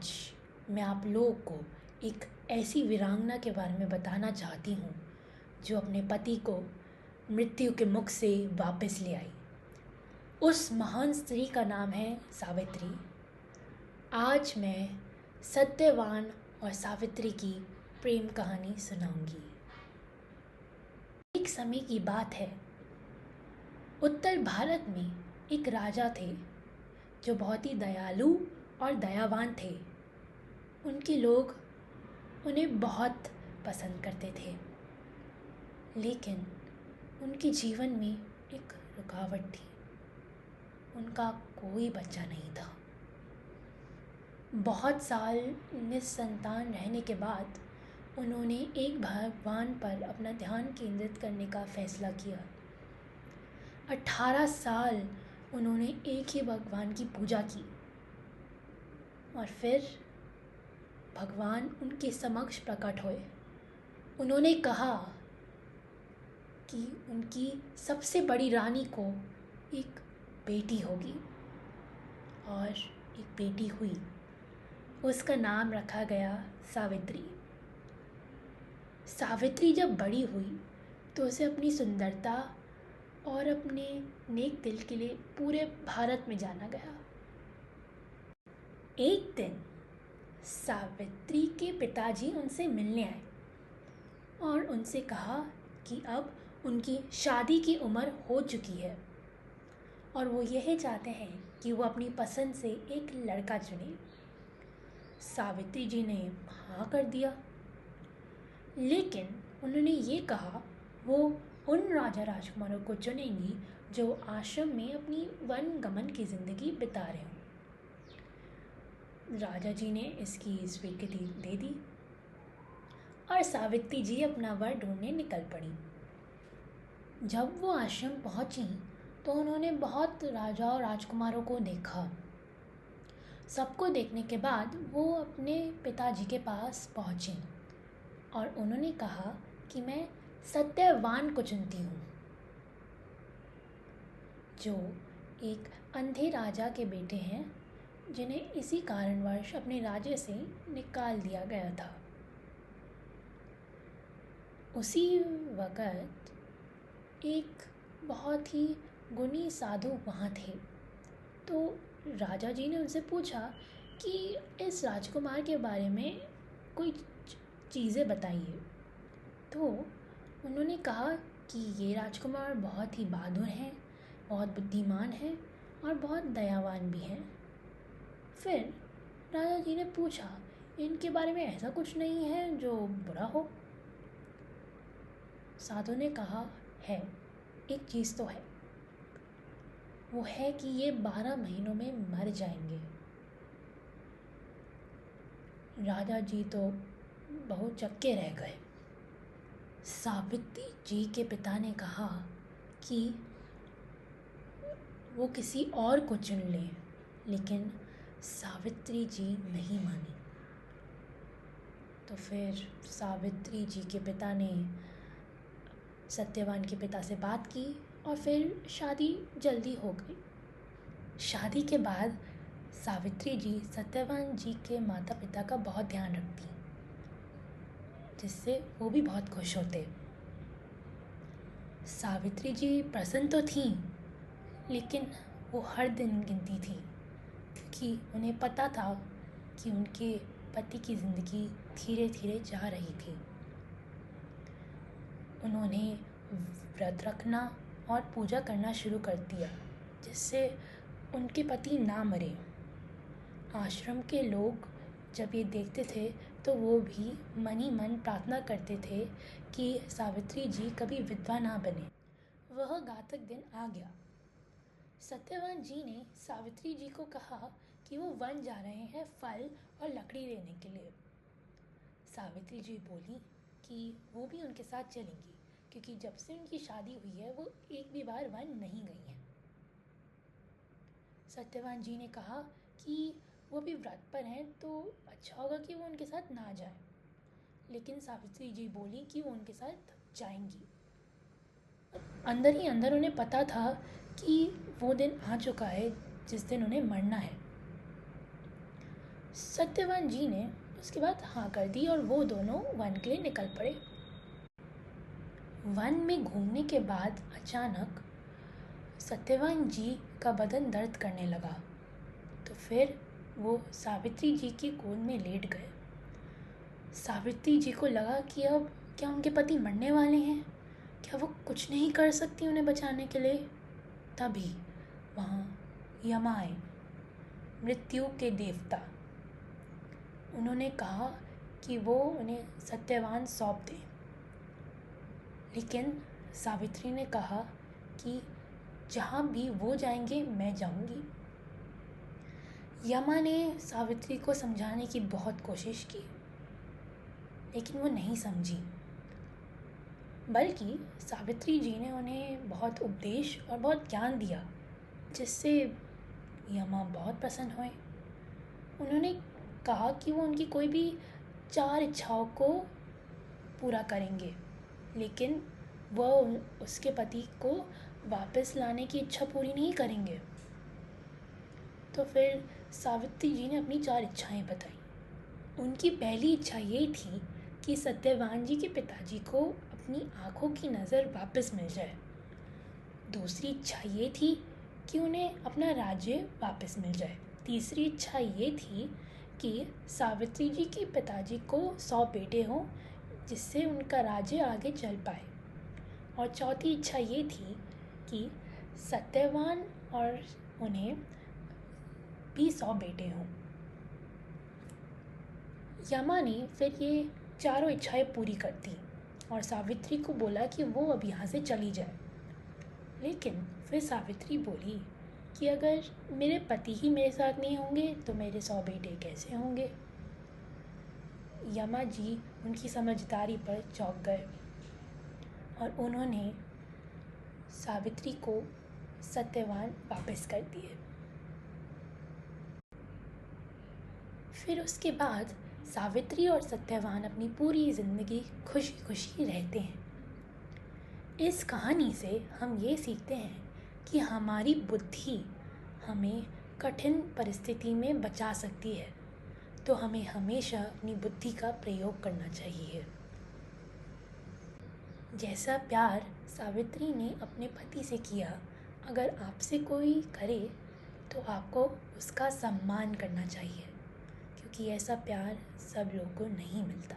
आज मैं आप लोगों को एक ऐसी वीरांगना के बारे में बताना चाहती हूँ जो अपने पति को मृत्यु के मुख से वापस ले आई। उस महान स्त्री का नाम है सावित्री। आज मैं सत्यवान और सावित्री की प्रेम कहानी सुनाऊंगी। एक समय की बात है, उत्तर भारत में एक राजा थे जो बहुत ही दयालु और दयावान थे। उनके लोग उन्हें बहुत पसंद करते थे, लेकिन उनके जीवन में एक रुकावट थी। उनका कोई बच्चा नहीं था। बहुत साल निसंतान रहने के बाद उन्होंने एक भगवान पर अपना ध्यान केंद्रित करने का फैसला किया। 18 साल उन्होंने एक ही भगवान की पूजा की और फिर भगवान उनके समक्ष प्रकट हुए। उन्होंने कहा कि उनकी सबसे बड़ी रानी को एक बेटी होगी और एक बेटी हुई। उसका नाम रखा गया सावित्री। सावित्री जब बड़ी हुई तो उसे अपनी सुंदरता और अपने नेक दिल के लिए पूरे भारत में जाना गया। एक दिन सावित्री के पिताजी उनसे मिलने आए और उनसे कहा कि अब उनकी शादी की उम्र हो चुकी है और वो यह चाहते हैं कि वो अपनी पसंद से एक लड़का चुने। सावित्री जी ने हाँ कर दिया, लेकिन उन्होंने ये कहा वो उन राजा राजकुमारों को चुनेंगी जो आश्रम में अपनी वन गमन की ज़िंदगी बिता रहे हों। राजा जी ने इसकी स्वीकृति दे दी और सावित्री जी अपना वर ढूंढने निकल पड़ी। जब वो आश्रम पहुंची तो उन्होंने बहुत राजा और राजकुमारों को देखा। सबको देखने के बाद वो अपने पिताजी के पास पहुंची और उन्होंने कहा कि मैं सत्यवान को चुनती हूँ, जो एक अंधे राजा के बेटे हैं जिन्हें इसी कारणवश अपने राज्य से निकाल दिया गया था। उसी वक़्त एक बहुत ही गुणी साधु वहाँ थे। तो राजा जी ने उनसे पूछा कि इस राजकुमार के बारे में कोई चीज़ें बताइए। तो उन्होंने कहा कि ये राजकुमार बहुत ही बहादुर हैं, बहुत बुद्धिमान हैं और बहुत दयावान भी हैं। फिर राजा जी ने पूछा, इनके बारे में ऐसा कुछ नहीं है जो बुरा हो? साधु ने कहा, है, एक चीज़ तो है, वो है कि ये 12 महीनों में मर जाएंगे। राजा जी तो बहुत चक्के रह गए। सावित्री जी के पिता ने कहा कि वो किसी और को चुन लें, लेकिन सावित्री जी नहीं मानी। तो फिर सावित्री जी के पिता ने सत्यवान के पिता से बात की और फिर शादी जल्दी हो गई। शादी के बाद सावित्री जी सत्यवान जी के माता पिता का बहुत ध्यान रखती, जिससे वो भी बहुत खुश होते। सावित्री जी प्रसन्न तो थीं, लेकिन वो हर दिन गिनती थी क्योंकि उन्हें पता था कि उनके पति की ज़िंदगी धीरे धीरे जा रही थी। उन्होंने व्रत रखना और पूजा करना शुरू कर दिया, जिससे उनके पति ना मरे। आश्रम के लोग जब ये देखते थे तो वो भी मन ही मन प्रार्थना करते थे कि सावित्री जी कभी विधवा ना बने। वह घातक दिन आ गया। सत्यवान जी ने सावित्री जी को कहा कि वो वन जा रहे हैं फल और लकड़ी लेने के लिए। सावित्री जी बोली कि वो भी उनके साथ चलेंगी, क्योंकि जब से उनकी शादी हुई है वो एक भी बार वन नहीं गई हैं। सत्यवान जी ने कहा कि वो भी व्रत पर हैं तो अच्छा होगा कि वो उनके साथ ना जाए, लेकिन सावित्री जी बोली कि वो उनके साथ जाएंगी। अंदर ही अंदर उन्हें पता था कि वो दिन आ चुका है जिस दिन उन्हें मरना है। सत्यवान जी ने उसके बाद हाँ कर दी और वो दोनों वन के लिए निकल पड़े। वन में घूमने के बाद अचानक सत्यवान जी का बदन दर्द करने लगा, तो फिर वो सावित्री जी की गोद में लेट गए। सावित्री जी को लगा कि अब क्या उनके पति मरने वाले हैं, क्या वो कुछ नहीं कर सकती उन्हें बचाने के लिए। तभी वहाँ यमा आए, मृत्यु के देवता। उन्होंने कहा कि वो उन्हें सत्यवान सौंप दें, लेकिन सावित्री ने कहा कि जहाँ भी वो जाएंगे मैं जाऊंगी। यमा ने सावित्री को समझाने की बहुत कोशिश की, लेकिन वो नहीं समझी, बल्कि सावित्री जी ने उन्हें बहुत उपदेश और बहुत ज्ञान दिया, जिससे यमा बहुत प्रसन्न हुए। उन्होंने कहा कि वो उनकी कोई भी 4 इच्छाओं को पूरा करेंगे, लेकिन वह उसके पति को वापस लाने की इच्छा पूरी नहीं करेंगे। तो फिर सावित्री जी ने अपनी 4 इच्छाएं बताई। उनकी पहली इच्छा ये थी कि सत्यवान जी के पिताजी को अपनी आँखों की नज़र वापस मिल जाए। दूसरी इच्छा ये थी कि उन्हें अपना राज्य वापस मिल जाए। तीसरी इच्छा ये थी कि सावित्री जी के पिताजी को 100 बेटे हों, जिससे उनका राज्य आगे चल पाए। और चौथी इच्छा ये थी कि सत्यवान और उन्हें भी 100 बेटे हों। यमा ने फिर ये चारों इच्छाएं पूरी कर दी और सावित्री को बोला कि वो अब यहाँ से चली जाए। लेकिन फिर सावित्री बोली कि अगर मेरे पति ही मेरे साथ नहीं होंगे तो मेरे 100 बेटे कैसे होंगे। यमा जी उनकी समझदारी पर चौंक गए और उन्होंने सावित्री को सत्यवान वापस कर दिए। फिर उसके बाद सावित्री और सत्यवान अपनी पूरी ज़िंदगी खुशी खुशी रहते हैं। इस कहानी से हम ये सीखते हैं कि हमारी बुद्धि हमें कठिन परिस्थिति में बचा सकती है, तो हमें हमेशा अपनी बुद्धि का प्रयोग करना चाहिए। जैसा प्यार सावित्री ने अपने पति से किया, अगर आपसे कोई करे तो आपको उसका सम्मान करना चाहिए, क्योंकि ऐसा प्यार सब लोगों को नहीं मिलता।